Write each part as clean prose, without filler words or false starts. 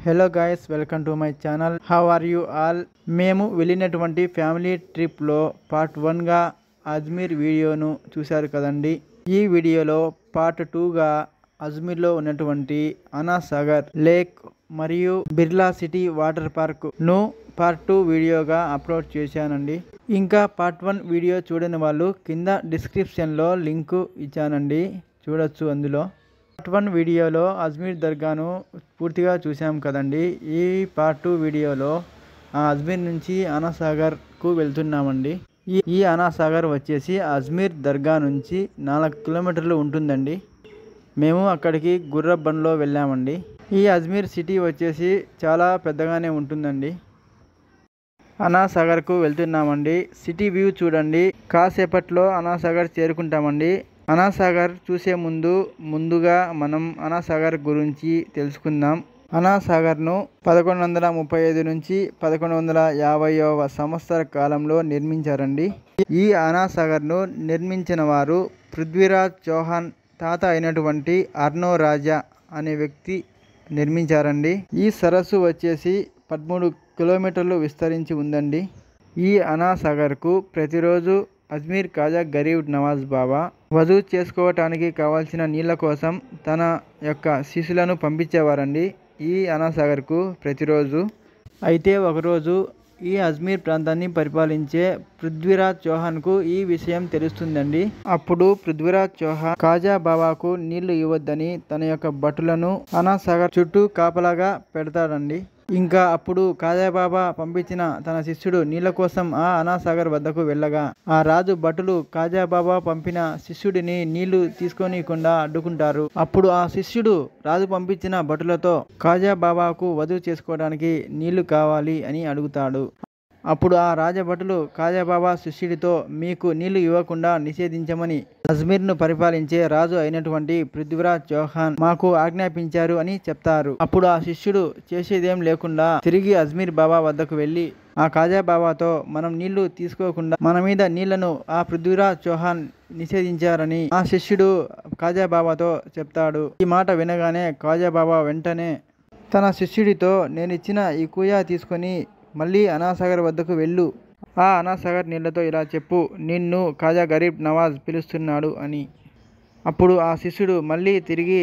Hello guys, welcome to my channel. How are you all? మేము వెళ్ళినటువంటి family ట్రిప్లో part 1గా అజ్మీర్ వీడియోను చూశారు కదండి. ఈ వీడియోలో పార్ట్ 2గా అజ్మీర్లో ఉన్నటువంటి అనా సాగర్ లేక్ మరియు బిర్లా సిటీ వాటర్ పార్క్ను పార్ట్ 2 వీడియోగా అప్లోడ్ చేశానండి. ఇంకా పార్ట్ 1 వీడియో చూడని వాళ్ళు కింద డిస్క్రిప్షన్లో లింకు ఇచ్చానండి, చూడొచ్చు. అందులో పార్ట్ 1 వీడియోలో అజ్మీర్ దర్గాను పూర్తిగా చూసాం కదండి. ఈ పార్ట్ 2 వీడియోలో అజ్మీర్ నుంచి అనా సాగర్కు వెళ్తున్నామండి. ఈ అనా సాగర్ వచ్చేసి అజ్మీర్ దర్గా నుంచి 4 కిలోమీటర్లు ఉంటుందండి. మేము అక్కడికి గుర్ర బండ్లో వెళ్ళామండి. ఈ అజ్మీర్ సిటీ వచ్చేసి చాలా పెద్దగానే ఉంటుందండి. అనా సాగర్కు వెళ్తున్నామండి. సిటీ వ్యూ చూడండి. కాసేపట్లో అనా సాగర్ చేరుకుంటామండి. అనా సాగర్ చూసే ముందుగా మనం అనా సాగర్ గురించి తెలుసుకుందాం. అనా సాగర్ను 1135 నుంచి 1150వ సంవత్సర కాలంలో నిర్మించారండి. ఈ అనా సాగర్ను నిర్మించిన వారు పృథ్వీరాజ్ చౌహాన్ తాత అయినటువంటి అర్నో రాజా అనే వ్యక్తి నిర్మించారండి. ఈ సరస్సు వచ్చేసి 13 కిలోమీటర్లు విస్తరించి ఉందండి. ఈ అనా సాగర్కు ప్రతిరోజు అజ్మీర్ ఖాజా గరీబ్ నవాజ్ బాబా వధువు చేసుకోవటానికి కావాల్సిన నీళ్ళ కోసం తన యొక్క శిష్యులను పంపించేవారండి ఈ అనా సాగర్కు ప్రతిరోజు. అయితే ఒకరోజు ఈ అజ్మీర్ ప్రాంతాన్ని పరిపాలించే పృథ్వీరాజ్ చౌహాన్కు ఈ విషయం తెలుస్తుందండి. అప్పుడు పృథ్వీరాజ్ చౌహాన్ ఖాజా బాబాకు నీళ్లు ఇవ్వద్దని తన యొక్క భటులను అనా సాగర్ చుట్టూ కాపలాగా పెడతాడండి. ఇంకా అప్పుడు ఖాజా బాబా పంపించిన తన శిష్యుడు నీళ్ల కోసం ఆ అనా సాగర్ వద్దకు వెళ్ళగా ఆ రాజు భటులు ఖాజా బాబా పంపిన శిష్యుడిని నీళ్లు తీసుకోనీయకుండా అడ్డుకుంటారు. అప్పుడు ఆ శిష్యుడు రాజు పంపించిన భటులతో ఖాజా బాబాకు వధువు చేసుకోవడానికి నీళ్లు కావాలి అని అడుగుతాడు. అప్పుడు ఆ రాజభటులు ఖాజా బాబా శిష్యుడితో మీకు నీళ్లు ఇవ్వకుండా నిషేధించమని అజ్మీర్ను పరిపాలించే రాజు అయినటువంటి పృథ్వీరాజ్ చౌహాన్ మాకు ఆజ్ఞాపించారు అని చెప్తారు. అప్పుడు ఆ శిష్యుడు చేసేదేం లేకుండా తిరిగి అజ్మీర్ బాబా వద్దకు వెళ్ళి ఆ ఖాజా బాబాతో మనం నీళ్లు తీసుకోకుండా మన మీద నీళ్లను ఆ పృథ్వీరాజ్ చౌహాన్ నిషేధించారని ఆ శిష్యుడు ఖాజా బాబాతో చెప్తాడు. ఈ మాట వినగానే ఖాజా బాబా వెంటనే తన శిష్యుడితో నేనిచ్చిన ఈ కూయా తీసుకొని మళ్ళీ అనా సాగర్ వద్దకు వెళ్ళు. ఆ అనా సాగర్ నీళ్లతో ఇలా చెప్పు, నిన్ను ఖాజా గరీబ్ నవాజ్ పిలుస్తున్నాడు అని. అప్పుడు ఆ శిష్యుడు మళ్ళీ తిరిగి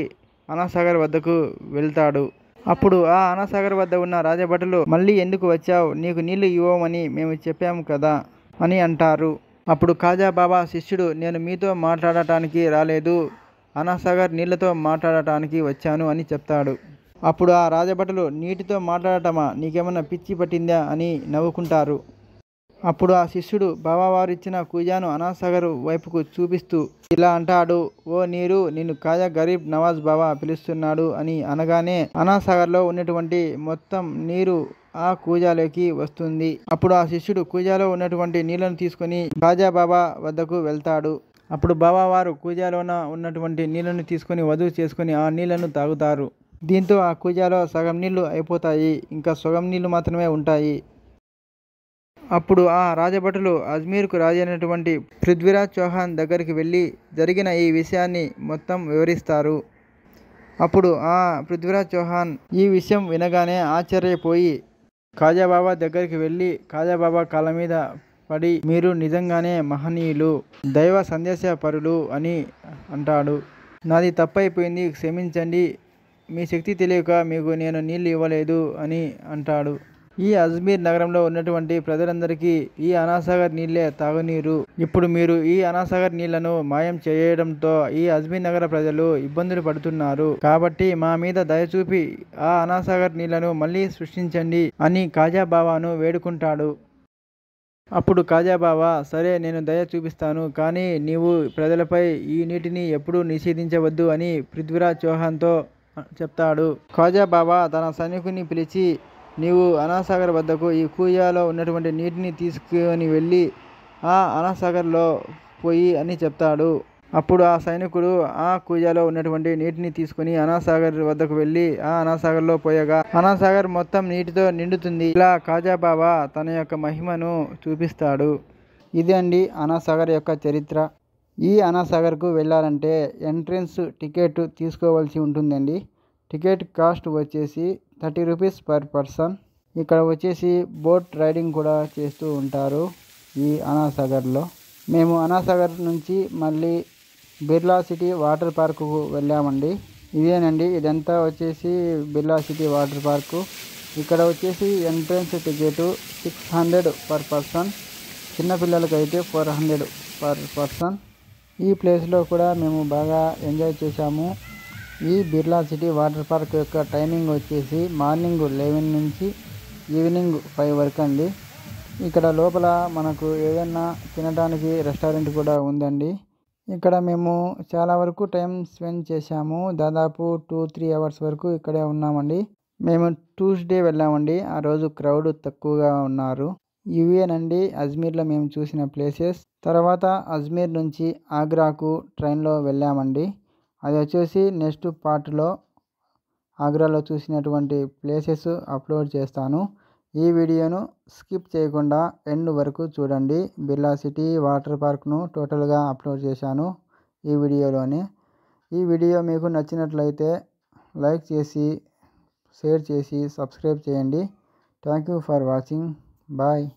అనా సాగర్ వద్దకు వెళ్తాడు. అప్పుడు ఆ అనా సాగర్ వద్ద ఉన్న రాజభటులు మళ్ళీ ఎందుకు వచ్చావు, నీకు నీళ్లు ఇవ్వమని మేము చెప్పాము కదా అని అంటారు. అప్పుడు ఖాజా బాబా శిష్యుడు నేను మీతో మాట్లాడటానికి రాలేదు, అనా సాగర్ నీళ్లతో మాట్లాడటానికి వచ్చాను అని చెప్తాడు. అప్పుడు ఆ రాజభటులు నీటితో మాట్లాడటమా, నీకేమన్నా పిచ్చి పట్టిందా అని నవ్వుకుంటారు. అప్పుడు ఆ శిష్యుడు బాబావారు ఇచ్చిన కూజాను అనాసాగర్ వైపుకు చూపిస్తూ ఇలా అంటాడు, ఓ నీరు, నిన్ను ఖాజా గరీబ్ నవాజ్ బాబా పిలుస్తున్నాడు అని అనగానే అనాసాగర్లో ఉన్నటువంటి మొత్తం నీరు ఆ కూజాలోకి వస్తుంది. అప్పుడు ఆ శిష్యుడు కూజాలో ఉన్నటువంటి నీళ్లను తీసుకొని ఖాజా బాబా వద్దకు వెళ్తాడు. అప్పుడు బాబావారు కూజాలోన ఉన్నటువంటి నీళ్లను తీసుకొని వధువు చేసుకొని ఆ నీళ్లను తాగుతారు. దీంతో ఆ కూజాలో సగం నీళ్లు అయిపోతాయి, ఇంకా సగం నీళ్లు మాత్రమే ఉంటాయి. అప్పుడు ఆ రాజభటులు అజ్మీర్కు రాజు అయినటువంటి పృథ్వీరాజ్ చౌహాన్ దగ్గరికి వెళ్ళి జరిగిన ఈ విషయాన్ని మొత్తం వివరిస్తారు. అప్పుడు ఆ పృథ్వీరాజ్ చౌహాన్ ఈ విషయం వినగానే ఆశ్చర్యపోయి ఖాజా బాబా దగ్గరికి వెళ్ళి ఖాజా బాబా కాళ్ళ మీద పడి మీరు నిజంగానే మహనీయులు, దైవ సందేశ పరులు అని అంటాడు. నాది తప్పైపోయింది, క్షమించండి, మీ శక్తి తెలియక మీకు నేను నీళ్లు ఇవ్వలేదు అని అంటాడు. ఈ అజ్మీర్ నగరంలో ఉన్నటువంటి ప్రజలందరికీ ఈ అనాసాగర్ నీళ్లే తాగునీరు. ఇప్పుడు మీరు ఈ అనాసాగర్ నీళ్లను మాయం చేయడంతో ఈ అజ్మీర్ నగర ప్రజలు ఇబ్బందులు పడుతున్నారు. కాబట్టి మా మీద దయచూపి ఆ అనాసాగర్ నీళ్లను మళ్ళీ సృష్టించండి అని ఖాజా బాబాను వేడుకుంటాడు. అప్పుడు ఖాజా బాబా సరే, నేను దయ చూపిస్తాను, కానీ నీవు ప్రజలపై ఈ నీటిని ఎప్పుడూ నిషేధించవద్దు అని పృథ్వీరాజ్ చౌహాన్తో చెప్తాడు. ఖాజా బాబా తన సైనికుని పిలిచి నీవు అనాసాగర్ వద్దకు ఈ కూయాలో ఉన్నటువంటి నీటిని తీసుకొని వెళ్ళి ఆ అనాసాగర్లో పోయి అని చెప్తాడు. అప్పుడు ఆ సైనికుడు ఆ కూజాలో ఉన్నటువంటి నీటిని తీసుకుని అనాసాగర్ వద్దకు వెళ్ళి ఆ అనాసాగర్లో పోయగా అనాసాగర్ మొత్తం నీటితో నిండుతుంది. ఇలా ఖాజా బాబా తన యొక్క మహిమను చూపిస్తాడు. ఇది అండి అనాసాగర్ యొక్క చరిత్ర. ఈ అనాసాగర్కు వెళ్ళాలంటే ఎంట్రన్స్ టికెట్ తీసుకోవాల్సి ఉంటుందండి. టికెట్ కాస్ట్ వచ్చేసి 30 రూపీస్ పర్ పర్సన్. ఇక్కడ వచ్చేసి బోట్ రైడింగ్ కూడా చేస్తూ ఉంటారు ఈ అనాసాగర్లో. మేము అనాసాగర్ నుంచి మళ్ళీ బిర్లా సిటీ వాటర్ పార్కుకు వెళ్ళామండి. ఇదేనండి, ఇదంతా వచ్చేసి బిర్లా సిటీ వాటర్ పార్కు. ఇక్కడ వచ్చేసి ఎంట్రన్స్ టికెట్ 600 పర్ పర్సన్, చిన్నపిల్లలకైతే 400 పర్ పర్సన్. ఈ ప్లేస్లో కూడా మేము బాగా ఎంజాయ్ చేశాము. ఈ బిర్లా సిటీ వాటర్ పార్క్ యొక్క టైమింగ్ వచ్చేసి మార్నింగ్ 11 నుంచి ఈవినింగ్ 5 వరకు అండి. ఇక్కడ లోపల మనకు ఏదైనా తినడానికి రెస్టారెంట్ కూడా ఉందండి. ఇక్కడ మేము చాలా వరకు టైం స్పెండ్ చేశాము. దాదాపు 2-3 అవర్స్ వరకు ఇక్కడే ఉన్నామండి. మేము ట్యూస్డే వెళ్ళామండి. ఆ రోజు క్రౌడ్ తక్కువగా ఉన్నారు. ఇవేనండి అజ్మీర్లో మేము చూసిన ప్లేసెస్. తర్వాత అజ్మీర్ నుంచి ఆగ్రాకు ట్రైన్లో వెళ్ళామండి. అది వచ్చేసి నెక్స్ట్ పార్ట్లో ఆగ్రాలో చూసినటువంటి ప్లేసెస్ అప్లోడ్ చేస్తాను. ఈ వీడియోను స్కిప్ చేయకుండా ఎండ్ వరకు చూడండి. బిర్లా సిటీ వాటర్ పార్క్ను టోటల్గా అప్లోడ్ చేశాను ఈ వీడియోలోనే. ఈ వీడియో మీకు నచ్చినట్లయితే లైక్ చేసి, షేర్ చేసి, సబ్స్క్రైబ్ చేయండి. Thank you for watching. Bye.